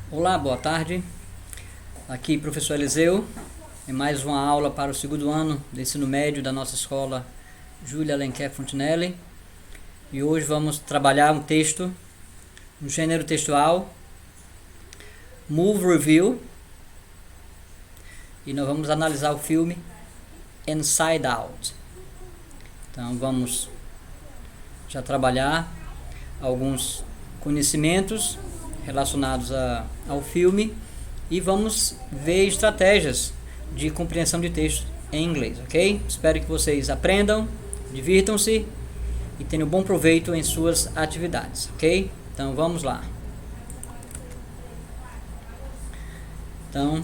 Olá, boa tarde. Aqui professor Eliseu, em mais uma aula para o segundo ano do ensino médio da nossa escola Júlia Alenquer Fontinelli. E hoje vamos trabalhar um texto, um gênero textual, Movie Review. E nós vamos analisar o filme Inside Out. Então vamos já trabalhar alguns conhecimentos relacionados ao filme e vamos ver estratégias de compreensão de texto em inglês, ok? Espero que vocês aprendam, divirtam-se e tenham bom proveito em suas atividades, ok? Então vamos lá. Então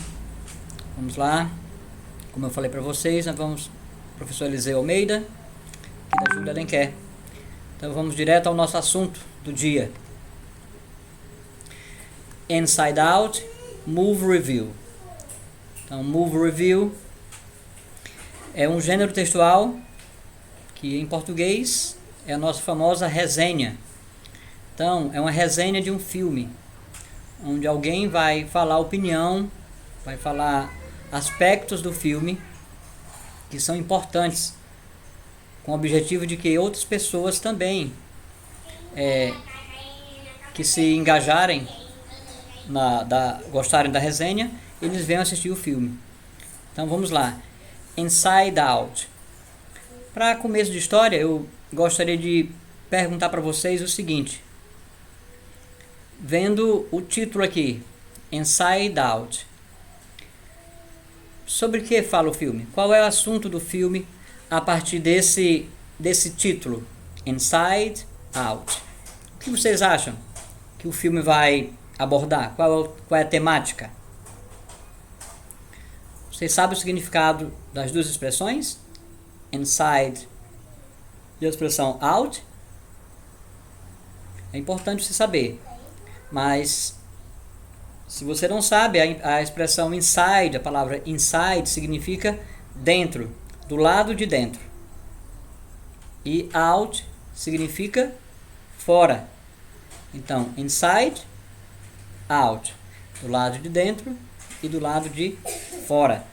vamos lá. Como eu falei para vocês, nós vamos professor Eliseu Almeida, aqui da Júlia Alenquer. Então vamos direto ao nosso assunto do dia. Inside Out, Movie Review. Então, Movie Review é um gênero textual que em português é a nossa famosa resenha. Então, é uma resenha de um filme, onde alguém vai falar opinião, vai falar aspectos do filme que são importantes, com o objetivo de que outras pessoas também que se engajarem gostarem da resenha, eles venham assistir o filme. Então vamos lá. Inside Out. Para começo de história, eu gostaria de perguntar para vocês o seguinte. Vendo o título aqui, Inside Out, sobre o que fala o filme? Qual é o assunto do filme a partir desse título? Inside Out. O que vocês acham que o filme vai abordar? Qual é a temática? Vocês sabem o significado das duas expressões? Inside e a expressão out? É importante você saber. Mas se você não sabe, a expressão inside, a palavra inside significa dentro, do lado de dentro. E out significa fora. Então, inside, out, do lado de dentro e do lado de fora.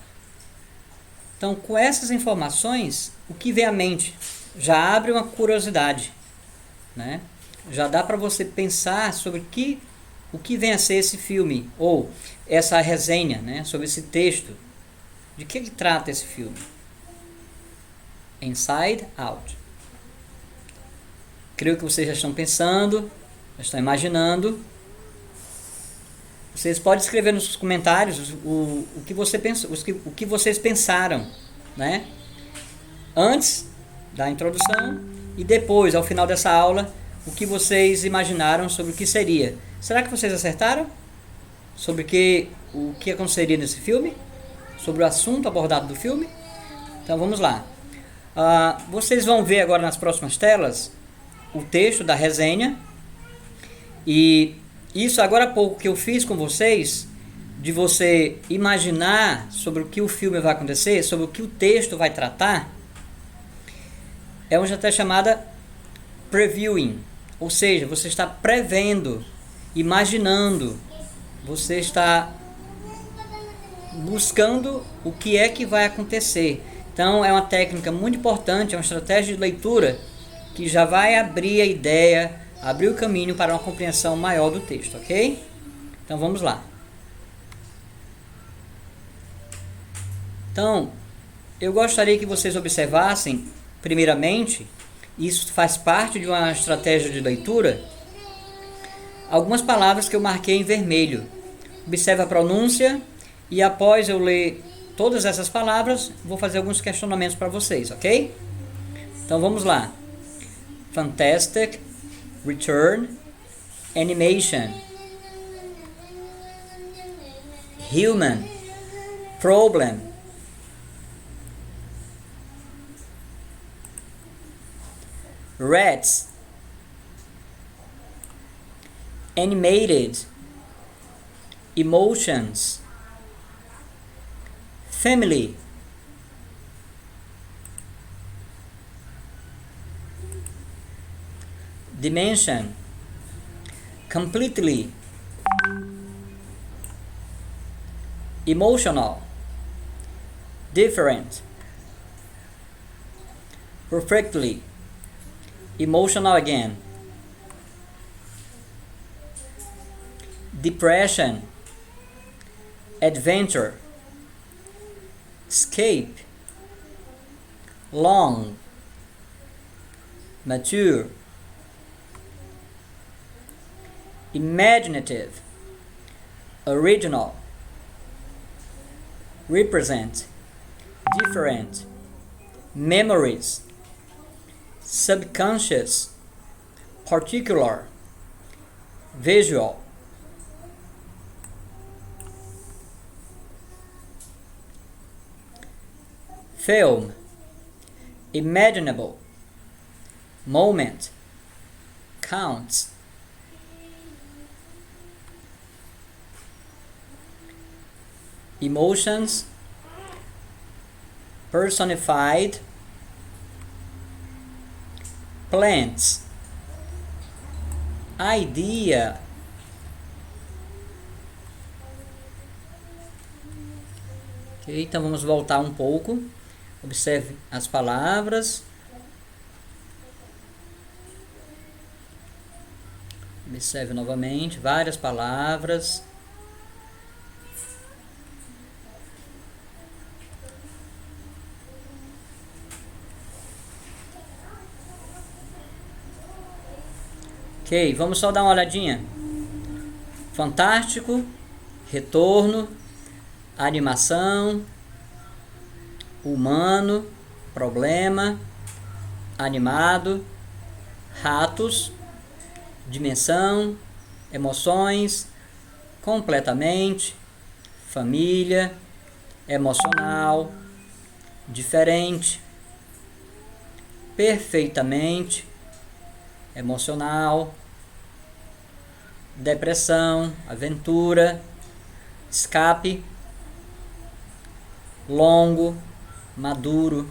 Então, com essas informações, o que vem à mente? Já abre uma curiosidade, né? Já dá para você pensar sobre o que vem a ser esse filme, ou essa resenha, né? Sobre esse texto. De que trata esse filme? Inside Out. Creio que vocês já estão pensando, já estão imaginando. Vocês podem escrever nos comentários o que você pensa, o que vocês pensaram, né? Antes da introdução e depois, ao final dessa aula, o que vocês imaginaram sobre o que seria. Será que vocês acertaram? Sobre o que aconteceria nesse filme? Sobre o assunto abordado do filme? Então vamos lá. Vocês vão ver agora nas próximas telas o texto da resenha. E isso agora há pouco que eu fiz com vocês, de você imaginar sobre o que o filme vai acontecer, sobre o que o texto vai tratar, é uma estratégia chamada previewing. Ou seja, você está prevendo, imaginando, você está buscando o que é que vai acontecer. Então é uma técnica muito importante, é uma estratégia de leitura que já vai abrir a ideia, abrir o caminho para uma compreensão maior do texto, ok? Então vamos lá. Então, eu gostaria que vocês observassem, primeiramente, isso faz parte de uma estratégia de leitura, algumas palavras que eu marquei em vermelho. Observe a pronúncia e após eu ler todas essas palavras, vou fazer alguns questionamentos para vocês, ok? Então vamos lá. Fantastic, Return, Animation, Human, Problem, Rats, Animated, Emotions, Family, Dimension, Completely, emotional, different, perfectly, emotional again, depression, adventure, escape, long, mature, imaginative, original, represent, different, memories, subconscious, particular, visual. Film, imaginable, moment, counts. Emotions, personified, plants, idea, ok, então vamos voltar um pouco. Observe as palavras. Observe novamente várias palavras. Ok, vamos só dar uma olhadinha. Fantástico, retorno, animação, humano, problema, animado, ratos, dimensão, emoções, completamente, família, emocional, diferente, perfeitamente, emocional, depressão, aventura, escape, longo, maduro,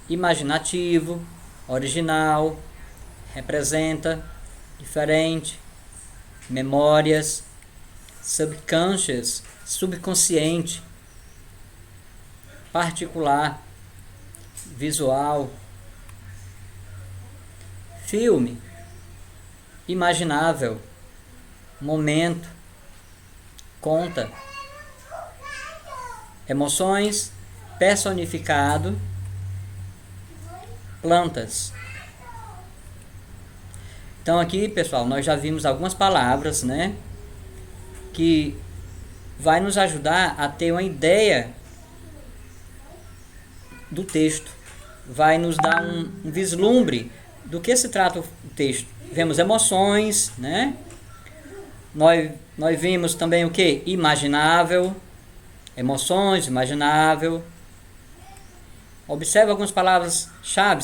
imaginativo, original, representa, diferente, memórias, subconscious, subconsciente, particular, visual, filme, imaginável, momento, conta, emoções, personificado, plantas. Então aqui, pessoal, nós já vimos algumas palavras, né, que vai nos ajudar a ter uma ideia do texto, vai nos dar um vislumbre do que se trata o texto. Vemos emoções, né? Nós vimos também o que? Imaginável, emoções, imaginável. Observe algumas palavras-chave.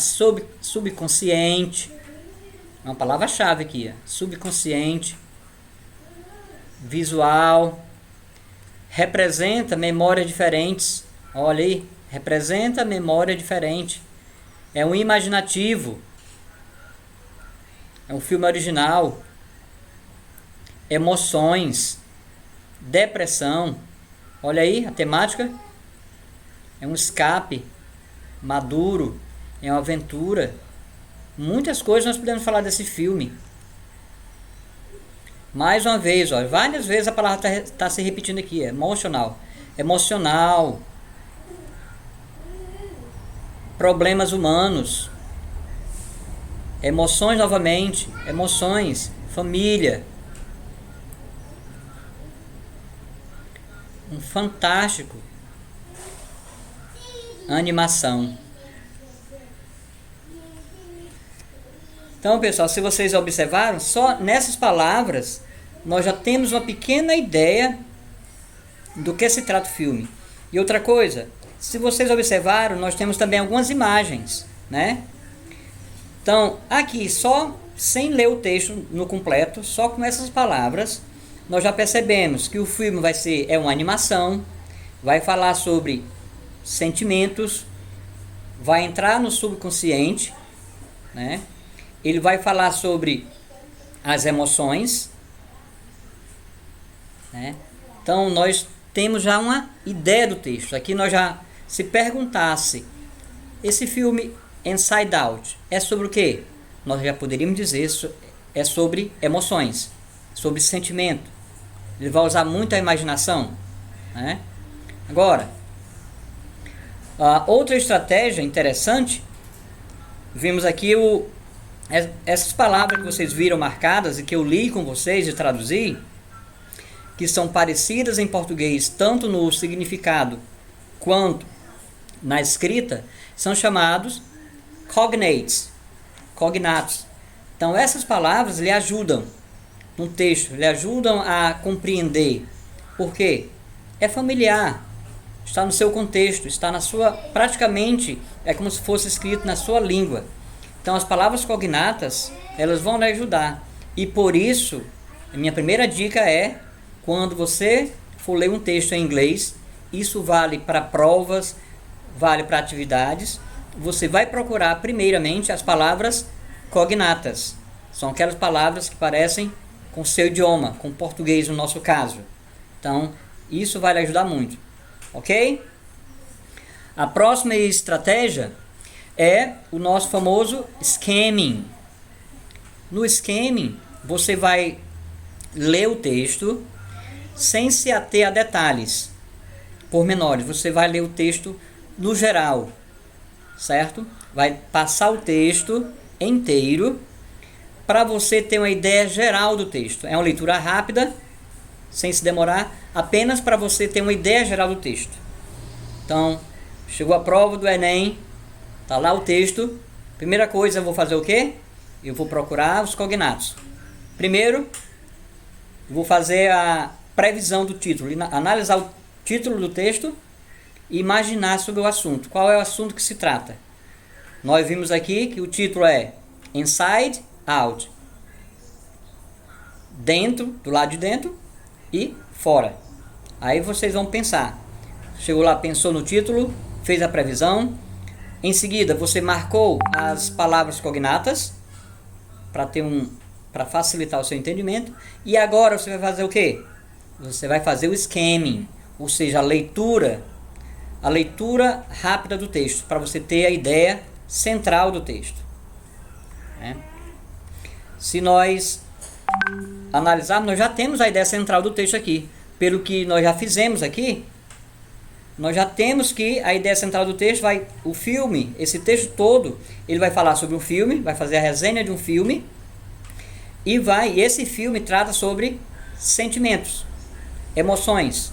Subconsciente, uma palavra-chave aqui, subconsciente, visual, representa memórias diferentes. Olha aí, representa memória diferente. É um imaginativo. É um filme original. Emoções, depressão. Olha aí a temática. É um escape, maduro, é uma aventura. Muitas coisas nós podemos falar desse filme. Mais uma vez, ó, várias vezes a palavra está se repetindo aqui. Emocional. Emocional. Problemas humanos. Emoções novamente. Emoções. Família. Um fantástico. Animação. Então, pessoal, se vocês observaram, só nessas palavras nós já temos uma pequena ideia do que se trata o filme. E outra coisa, se vocês observaram, nós temos também algumas imagens, né? Então, aqui, só sem ler o texto no completo, só com essas palavras, nós já percebemos que o filme é uma animação, vai falar sobre sentimentos, vai entrar no subconsciente, né? Ele vai falar sobre as emoções, né? Então nós temos já uma ideia do texto. Aqui nós já, se perguntasse, esse filme Inside Out é sobre o quê? Nós já poderíamos dizer, é sobre emoções, sobre sentimento. Ele vai usar muito a imaginação, né? Agora, outra estratégia interessante, vimos aqui essas palavras que vocês viram marcadas e que eu li com vocês e traduzi, que são parecidas em português tanto no significado quanto na escrita, são chamados cognatos. Então essas palavras lhe ajudam no texto, lhe ajudam a compreender. Por quê? É familiar, está no seu contexto, está na sua, praticamente é como se fosse escrito na sua língua. Então as palavras cognatas, elas vão lhe ajudar. E por isso, a minha primeira dica é, quando você for ler um texto em inglês, isso vale para provas, vale para atividades, você vai procurar primeiramente as palavras cognatas. São aquelas palavras que parecem com o seu idioma, com o português no nosso caso. Então, isso vai lhe ajudar muito. Ok? A próxima estratégia é o nosso famoso scamming. No scamming, você vai ler o texto sem se ater a detalhes pormenores. Você vai ler o texto no geral, certo? Vai passar o texto inteiro para você ter uma ideia geral do texto. É uma leitura rápida, sem se demorar, apenas para você ter uma ideia geral do texto. Então, chegou a prova do Enem, tá lá o texto. Primeira coisa, eu vou fazer o quê? Eu vou procurar os cognatos. Primeiro, eu vou fazer a previsão do título, analisar o título do texto e imaginar sobre o assunto. Qual é o assunto que se trata? Nós vimos aqui que o título é Inside Out. Dentro, do lado de dentro e fora. Aí vocês vão pensar. Chegou lá, pensou no título, fez a previsão. Em seguida, você marcou as palavras cognatas para facilitar o seu entendimento. E agora você vai fazer o quê? Você vai fazer o scamming, ou seja, a leitura rápida do texto, para você ter a ideia central do texto. Se nós analisarmos, nós já temos a ideia central do texto aqui. Pelo que nós já fizemos aqui, nós já temos que a ideia central do texto o filme, esse texto todo, ele vai falar sobre um filme, vai fazer a resenha de um filme, e esse filme trata sobre sentimentos, emoções.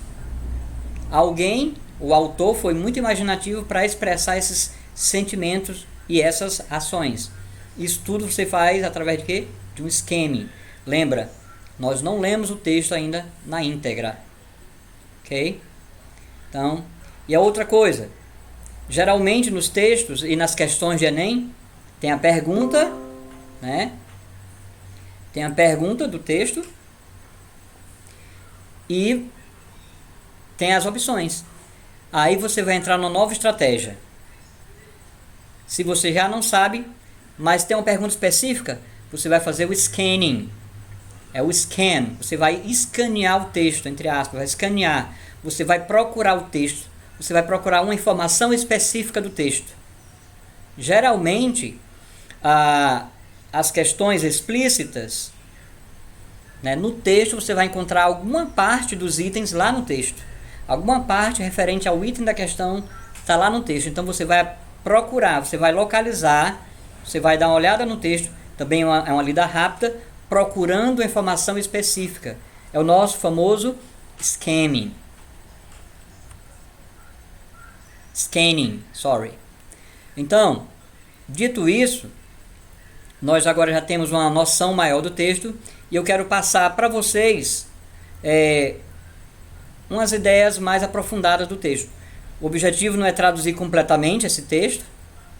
O autor foi muito imaginativo para expressar esses sentimentos e essas ações. Isso tudo você faz através de quê? De um scamming. Lembra, nós não lemos o texto ainda na íntegra. Ok? Então, e a outra coisa, geralmente nos textos e nas questões de Enem, tem a pergunta, né? Tem a pergunta do texto e tem as opções. Aí você vai entrar numa nova estratégia. Se você já não sabe, mas tem uma pergunta específica, você vai fazer o scanning. É o scan. Você vai escanear o texto, entre aspas, vai escanear. Você vai procurar o texto. Você vai procurar uma informação específica do texto. Geralmente, as questões explícitas, né, no texto você vai encontrar alguma parte dos itens lá no texto. Alguma parte referente ao item da questão está lá no texto. Então você vai procurar, você vai localizar, você vai dar uma olhada no texto. Também é uma lida rápida, procurando a informação específica. É o nosso famoso scanning. Então, dito isso, nós agora já temos uma noção maior do texto e eu quero passar para vocês umas ideias mais aprofundadas do texto. O objetivo não é traduzir completamente esse texto,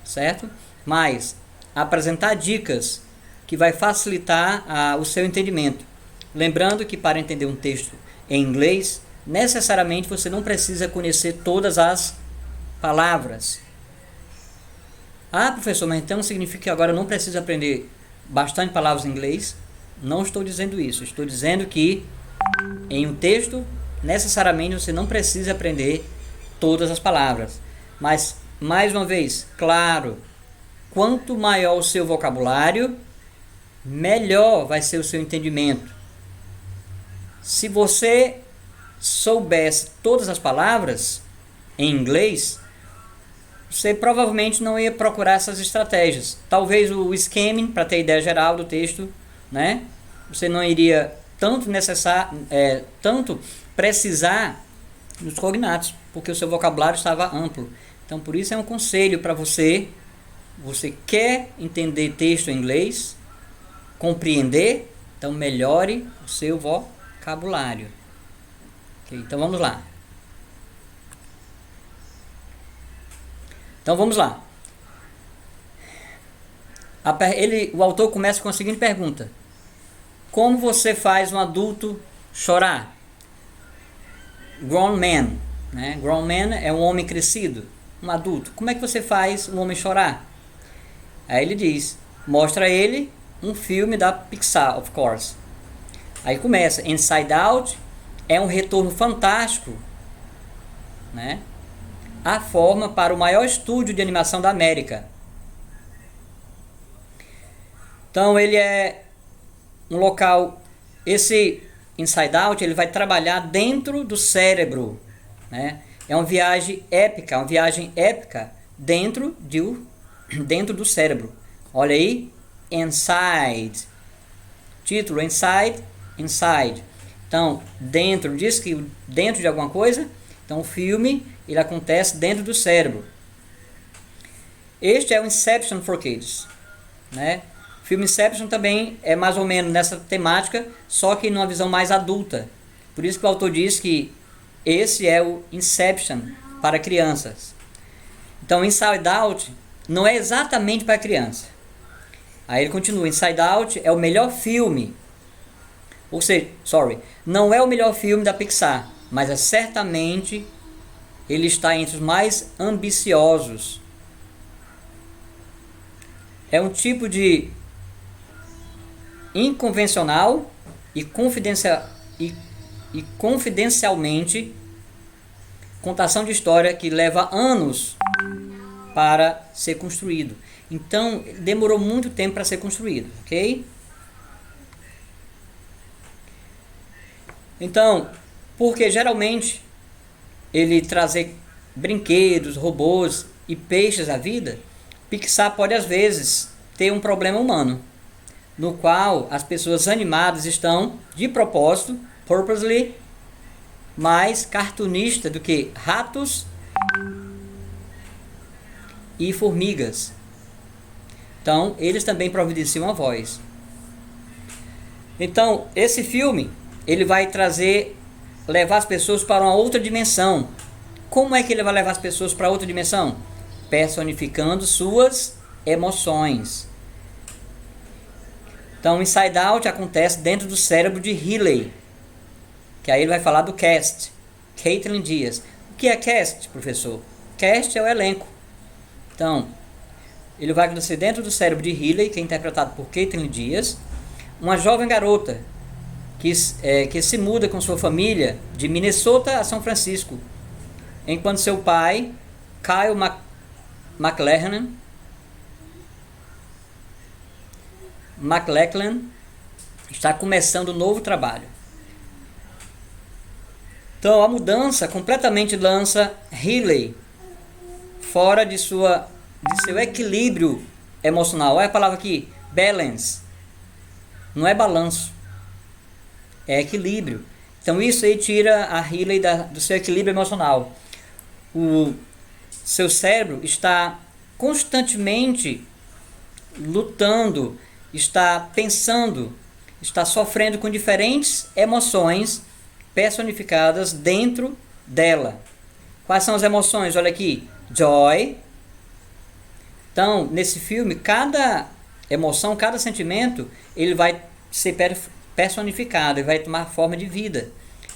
certo? Mas apresentar dicas que vai facilitar o seu entendimento. Lembrando que para entender um texto em inglês, necessariamente você não precisa conhecer todas as palavras. Professor, mas então significa que agora eu não preciso aprender bastante palavras em inglês? Não estou dizendo isso. Estou dizendo que em um texto necessariamente você não precisa aprender todas as palavras. Mas, mais uma vez, claro, quanto maior o seu vocabulário, melhor vai ser o seu entendimento. Se você soubesse todas as palavras em inglês, você provavelmente não ia procurar essas estratégias. Talvez o skimming, para ter ideia geral do texto, né? Você não iria tanto precisar dos cognatos, porque o seu vocabulário estava amplo. Então, por isso é um conselho para você. Você quer entender texto em inglês, compreender, então melhore o seu vocabulário. Okay, então vamos lá. Então vamos lá. O autor começa com a seguinte pergunta: como você faz um adulto chorar? Grown man, né? Grown man é um homem crescido, um adulto. Como é que você faz um homem chorar? Aí ele diz, mostra ele um filme da Pixar, of course. Aí começa, Inside Out é um retorno fantástico, né? A forma para o maior estúdio de animação da América. Então ele é um local, esse Inside Out, ele vai trabalhar dentro do cérebro, né? É uma viagem épica dentro do cérebro. Olha aí, Inside. Título, Inside. Então, diz que dentro de alguma coisa. Então, o filme, ele acontece dentro do cérebro. Este é o Inception for Kids, né? O filme Inception também é mais ou menos nessa temática, só que numa visão mais adulta. Por isso que o autor diz que esse é o Inception para crianças. Então, Inside Out não é exatamente para criança. Aí ele continua, Inside Out é o melhor filme. Ou seja, não é o melhor filme da Pixar, mas certamente ele está entre os mais ambiciosos. É um tipo de inconvencional e confidencialmente contação de história que leva anos para ser construído. Então, demorou muito tempo para ser construído, ok? Então, porque geralmente ele trazer brinquedos, robôs e peixes à vida, Pixar pode às vezes ter um problema humano, no qual as pessoas animadas estão, de propósito, purposely, mais cartunista do que ratos e formigas. Então, eles também providenciam a voz. Então, esse filme, ele vai levar as pessoas para uma outra dimensão. Como é que ele vai levar as pessoas para outra dimensão? Personificando suas emoções. Então, Inside Out acontece dentro do cérebro de Healy, que aí ele vai falar do cast, Caitlin Dias. O que é cast, professor? Cast é o elenco. Então, ele vai acontecer dentro do cérebro de Healy, que é interpretado por Caitlin Dias, uma jovem garota que se muda com sua família de Minnesota a São Francisco, enquanto seu pai, Kyle MacLachlan, está começando um novo trabalho. Então a mudança completamente lança Healy fora de seu equilíbrio emocional. Olha a palavra aqui, balance. Não é balanço, é equilíbrio. Então isso aí tira a Healy do seu equilíbrio emocional. O seu cérebro está constantemente lutando, está pensando, está sofrendo com diferentes emoções personificadas dentro dela. Quais são as emoções? Olha aqui, joy. Então, nesse filme, cada emoção, cada sentimento, ele vai ser personificado, ele vai tomar forma de vida.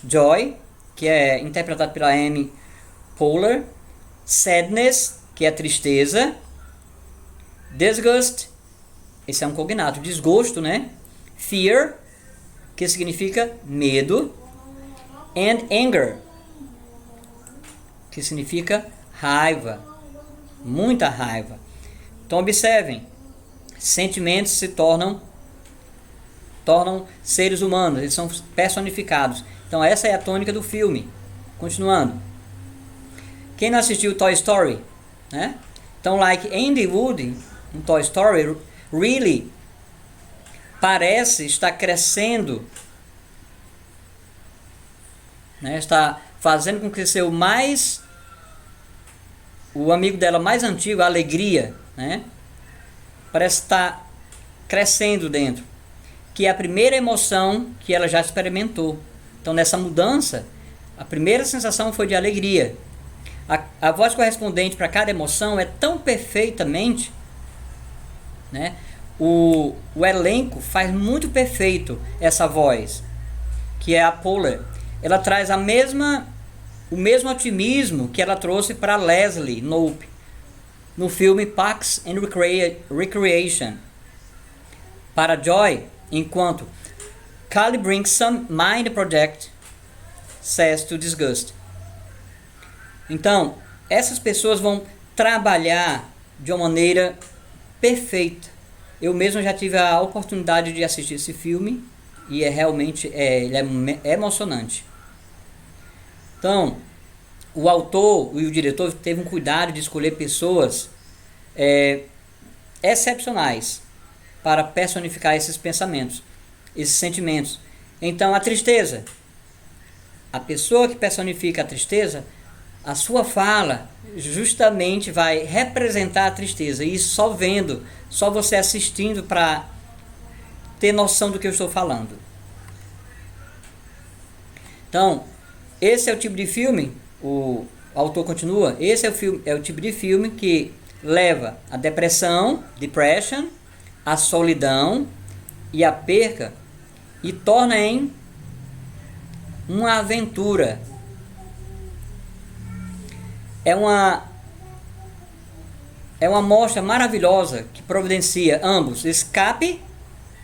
Joy, que é interpretado pela Amy Poehler. Sadness, que é tristeza. Disgust, esse é um cognato, desgosto, né? Fear, que significa medo. and anger, que significa raiva, muita raiva. Então observem, sentimentos se tornam seres humanos, eles são personificados. Então essa é a tônica do filme. Continuando. Quem não assistiu Toy Story, né? Então, like Andy Wood em Toy Story, really parece estar crescendo, né? Está fazendo com que o amigo dela mais antigo, a Alegria, né? Parece estar crescendo dentro, que é a primeira emoção que ela já experimentou. Então, nessa mudança, a primeira sensação foi de alegria. A voz correspondente para cada emoção é tão perfeitamente, né? O elenco faz muito perfeito essa voz, que é a Poehler. Ela traz o mesmo otimismo que ela trouxe para Leslie Knope no filme Parks and Recreation. Para Joy, enquanto Carly brings some mind project, says to disgust. Então, essas pessoas vão trabalhar de uma maneira perfeita. Eu mesmo já tive a oportunidade de assistir esse filme e ele é emocionante. Então, o autor e o diretor teve um cuidado de escolher pessoas excepcionais para personificar esses pensamentos, esses sentimentos. Então, a tristeza. A pessoa que personifica a tristeza, a sua fala justamente vai representar a tristeza. E só vendo, só você assistindo para ter noção do que eu estou falando. Então, esse é o tipo de filme, o autor continua, esse é o tipo de filme que leva a depressão, depression, a solidão e a perca e torna em uma aventura. É uma mostra maravilhosa que providencia ambos escape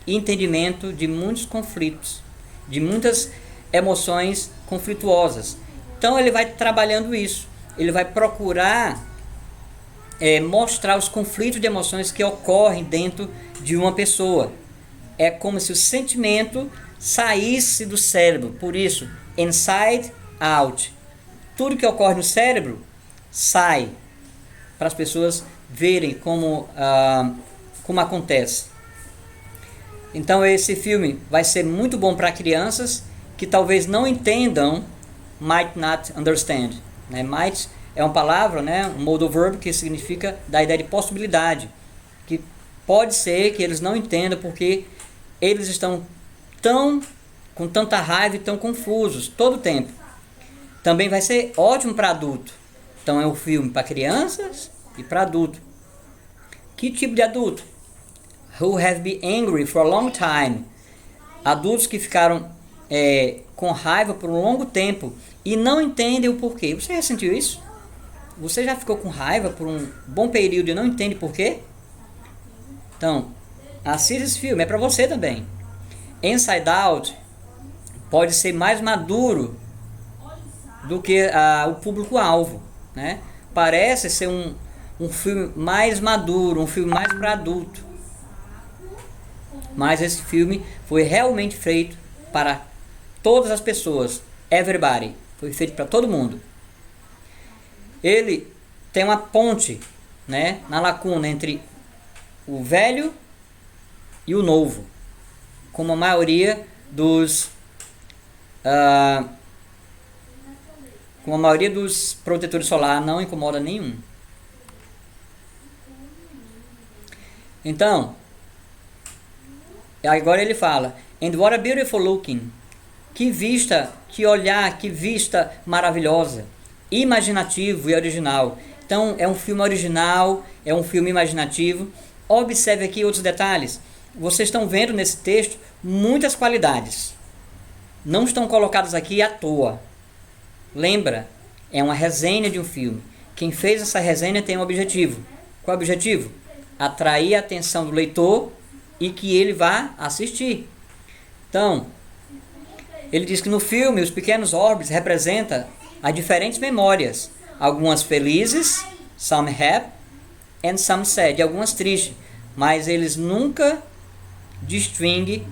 e entendimento de muitos conflitos, de muitas emoções conflituosas. Então ele vai trabalhando isso, ele vai procurar mostrar os conflitos de emoções que ocorrem dentro de uma pessoa. É como se o sentimento saísse do cérebro, por isso, inside out. Tudo que ocorre no cérebro sai, para as pessoas verem como acontece. Então esse filme vai ser muito bom para crianças que talvez não entendam, might not understand, né? Might é uma palavra, né? Um modal verb que significa da ideia de possibilidade, que pode ser que eles não entendam porque eles estão com tanta raiva e tão confusos todo o tempo. Também vai ser ótimo para adulto. Então é um filme para crianças e para adulto. Que tipo de adulto? Who have been angry for a long time. Adultos que ficaram com raiva por um longo tempo e não entendem o porquê. Você já sentiu isso? Você já ficou com raiva por um bom período e não entende porquê? Então, assista esse filme, é para você também. Inside Out pode ser mais maduro do que o público-alvo, né? Parece ser um filme mais maduro, um filme mais para adulto. Mas esse filme foi realmente feito para todas as pessoas, everybody, foi feito para todo mundo. Ele tem uma ponte, né, na lacuna entre o velho e o novo, como a maioria dos protetores solar não incomoda nenhum. Então, agora ele fala, and what a beautiful looking, que vista, que olhar, que vista maravilhosa, imaginativo e original. Então é um filme original, é um filme imaginativo. Observe aqui outros detalhes. Vocês estão vendo nesse texto muitas qualidades. Não estão colocadas aqui à toa. Lembra, é uma resenha de um filme. Quem fez essa resenha tem um objetivo. Qual é o objetivo? Atrair a atenção do leitor e que ele vá assistir. Então, Ele diz que no filme os pequenos orbes representam as diferentes memórias, algumas felizes, some happy and some sad, algumas tristes, mas eles nunca distinguem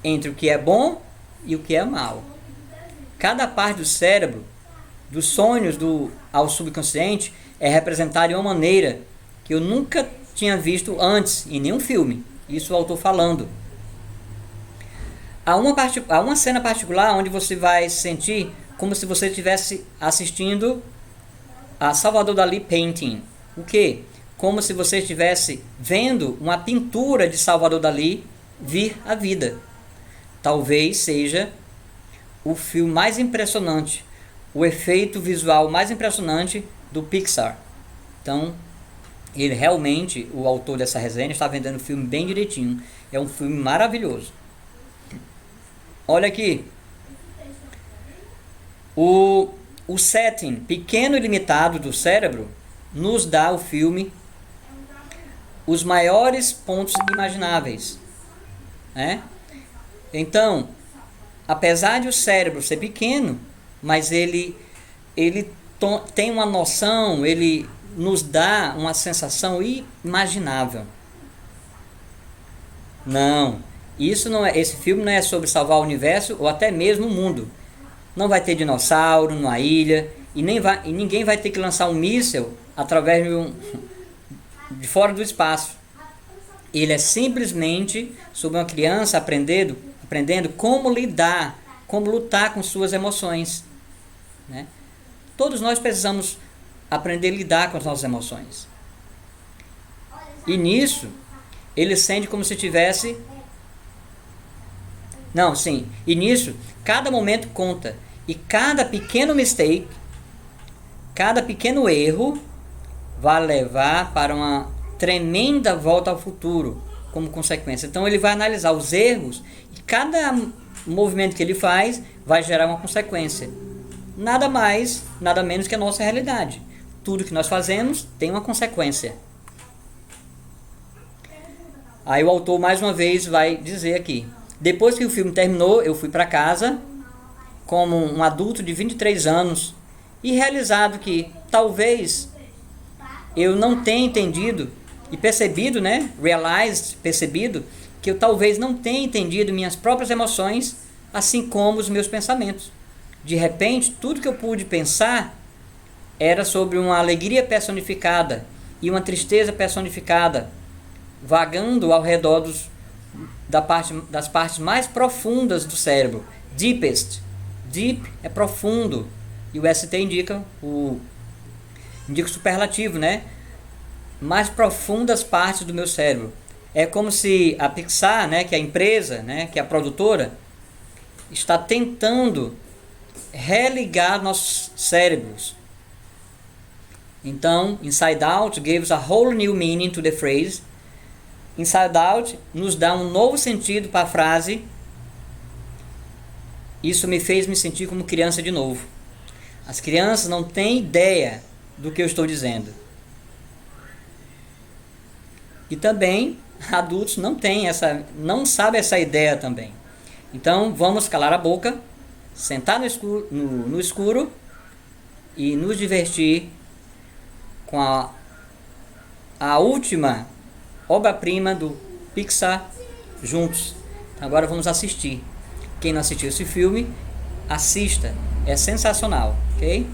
entre o que é bom e o que é mal. Cada parte do cérebro, dos sonhos ao subconsciente, é representada de uma maneira que eu nunca tinha visto antes em nenhum filme. Isso o autor falando. Há uma cena particular onde você vai sentir como se você estivesse assistindo a Salvador Dalí Painting. O quê? Como se você estivesse vendo uma pintura de Salvador Dalí vir à vida. Talvez seja o filme mais impressionante, o efeito visual mais impressionante do Pixar. Então, ele realmente, o autor dessa resenha, está vendendo o filme bem direitinho. É um filme maravilhoso. Olha aqui. O setting pequeno e limitado do cérebro nos dá o filme os maiores pontos imagináveis, né? Então, apesar de o cérebro ser pequeno, mas ele tem uma noção, ele nos dá uma sensação inimaginável. Não, esse filme não é sobre salvar o universo ou até mesmo o mundo. Não vai ter dinossauro numa ilha e ninguém vai ter que lançar um míssil através de fora do espaço. Ele é simplesmente sobre uma criança aprendendo como lutar com suas emoções, né? Todos nós precisamos aprender a lidar com as nossas emoções. E nisso, ele sente como se tivesse... E nisso, cada momento conta. E cada pequeno mistake, cada pequeno erro, vai levar para uma tremenda volta ao futuro, como consequência. Então ele vai analisar os erros e cada movimento que ele faz vai gerar uma consequência. Nada mais, nada menos que a nossa realidade. Tudo que nós fazemos tem uma consequência. Aí o autor mais uma vez vai dizer aqui: depois que o filme terminou, eu fui para casa como um adulto de 23 anos e realizado que talvez eu não tenha entendido e percebido, né? Percebido que eu talvez não tenha entendido minhas próprias emoções, assim como os meus pensamentos. De repente, tudo que eu pude pensar era sobre uma alegria personificada e uma tristeza personificada, vagando ao redor das partes mais profundas do cérebro. Deepest. Deep é profundo. E o ST indica o superlativo, né? Mais profundas partes do meu cérebro. É como se a Pixar, né, que é a empresa, né, que é a produtora, está tentando religar nossos cérebros. Então, Inside Out gives a whole new meaning to the phrase. Inside Out nos dá um novo sentido para a frase: isso me fez me sentir como criança de novo. As crianças não têm ideia do que eu estou dizendo. E também adultos não sabem essa ideia também. Então vamos calar a boca, sentar no escuro e nos divertir com a última obra-prima do Pixar juntos. Agora vamos assistir. Quem não assistiu esse filme, assista. É sensacional, ok?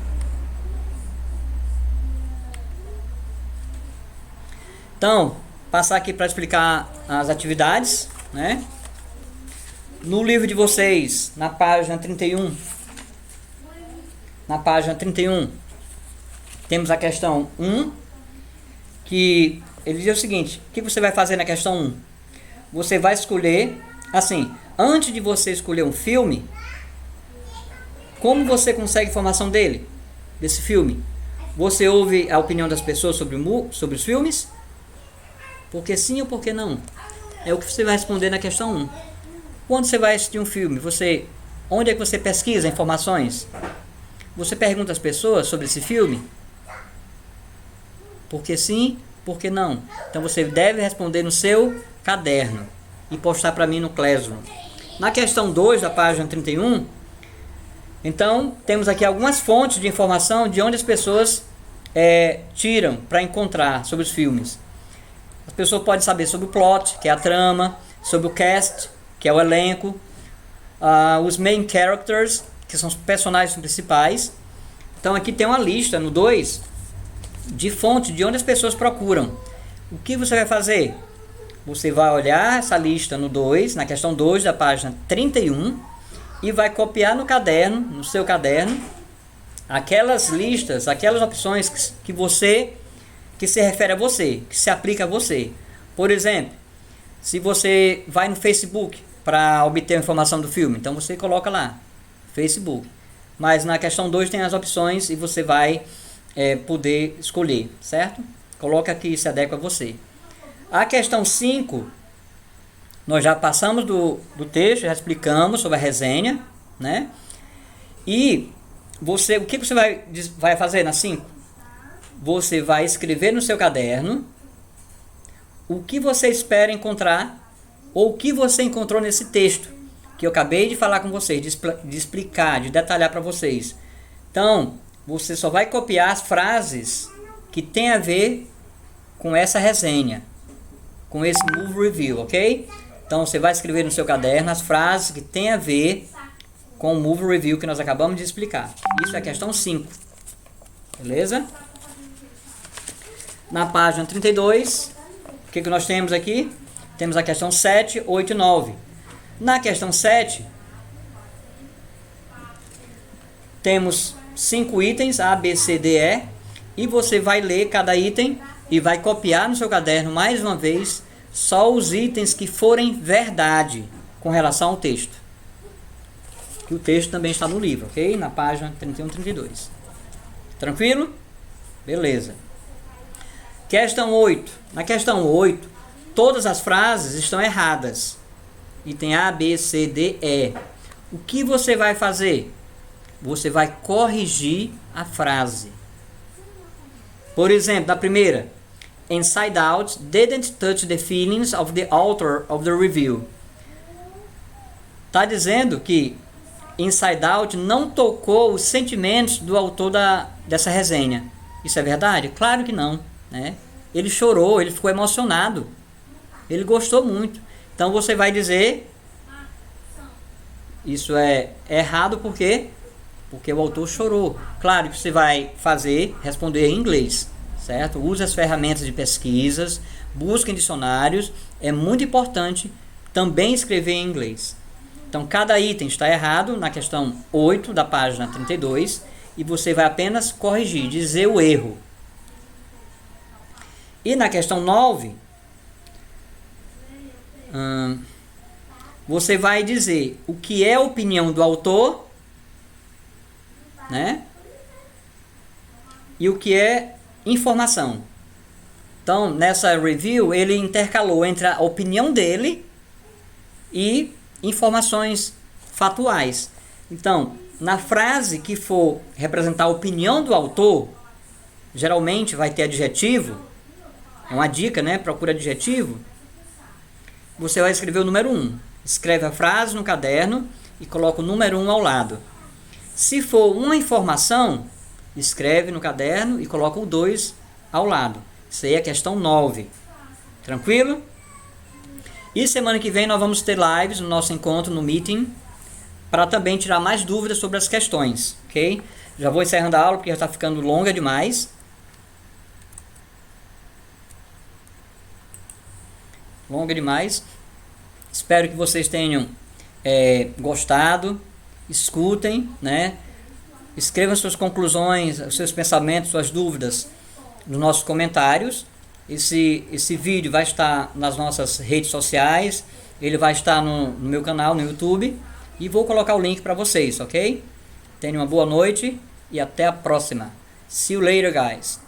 Então, passar aqui para explicar as atividades, né? No livro de vocês, na página 31, temos a questão 1, que ele diz o seguinte: o que você vai fazer na questão 1? Você vai escolher, assim, antes de você escolher um filme, como você consegue informação desse filme? Você ouve a opinião das pessoas sobre os filmes? Por que sim ou por que não? É o que você vai responder na questão 1. Quando você vai assistir um filme, onde é que você pesquisa informações? Você pergunta às pessoas sobre esse filme? Por que sim, por que não? Então você deve responder no seu caderno e postar para mim no Classroom. Na questão 2 da página 31, Então, temos aqui algumas fontes de informação de onde as pessoas tiram para encontrar sobre os filmes. As pessoas podem saber sobre o plot, que é a trama, sobre o cast, que é o elenco, os main characters, que são os personagens principais. Então aqui tem uma lista no 2 de fontes de onde as pessoas procuram. O que você vai fazer? Você vai olhar essa lista no 2, na questão 2 da página 31, e vai copiar no caderno, no seu caderno, aquelas listas, aquelas opções que se refere a você, que se aplica a você. Por exemplo, se você vai no Facebook para obter a informação do filme, então você coloca lá, Facebook. Mas na questão 2 tem as opções e você vai poder escolher, certo? Coloca que se adequa a você. A questão 5, nós já passamos do texto, já explicamos sobre a resenha, né? E o que você vai fazer na 5? Você vai escrever no seu caderno o que você espera encontrar ou o que você encontrou nesse texto que eu acabei de falar com vocês, de explicar, de detalhar para vocês. Então, você só vai copiar as frases que tem a ver com essa resenha, com esse movie review, ok? Então, você vai escrever no seu caderno as frases que tem a ver com o movie review que nós acabamos de explicar. Isso é a questão 5. Beleza? Na página 32, o que nós temos aqui? Temos a questão 7, 8 e 9. Na questão 7, temos 5 itens, A, B, C, D, E, e você vai ler cada item e vai copiar no seu caderno mais uma vez só os itens que forem verdade com relação ao texto. Que o texto também está no livro, ok? Na página 31 e 32. Tranquilo? Beleza. Questão 8. Na questão 8, todas as frases estão erradas. Item A, B, C, D, E. O que você vai fazer? Você vai corrigir a frase. Por exemplo, da primeira. Inside Out didn't touch the feelings of the author of the review. Está dizendo que Inside Out não tocou os sentimentos do autor dessa resenha. Isso é verdade? Claro que não, né? Ele chorou, ele ficou emocionado. Ele gostou muito. Então você vai dizer, isso é errado porque o autor chorou. Claro que você vai responder em inglês, certo? Use as ferramentas de pesquisas, busque em dicionários. É muito importante também escrever em inglês. Então cada item está errado na questão 8 da página 32 e você vai apenas corrigir, dizer o erro. E na questão 9, você vai dizer o que é a opinião do autor, né? E o que é informação. Então, nessa review, ele intercalou entre a opinião dele e informações fatuais. Então, na frase que for representar a opinião do autor, geralmente vai ter adjetivo. É uma dica, né? Procura adjetivo. Você vai escrever o número 1. Escreve a frase no caderno e coloca o número 1 ao lado. Se for uma informação, escreve no caderno e coloca o 2 ao lado. Isso aí é a questão 9. Tranquilo? E semana que vem nós vamos ter lives no nosso encontro, no meeting, para também tirar mais dúvidas sobre as questões, ok? Já vou encerrando a aula porque já está ficando longa demais. Longa demais. Espero que vocês tenham gostado. Escutem, né? Escrevam suas conclusões, os seus pensamentos, suas dúvidas nos nossos comentários. Esse vídeo vai estar nas nossas redes sociais. Ele vai estar no meu canal no YouTube. E vou colocar o link para vocês, ok? Tenham uma boa noite e até a próxima. See you later, guys.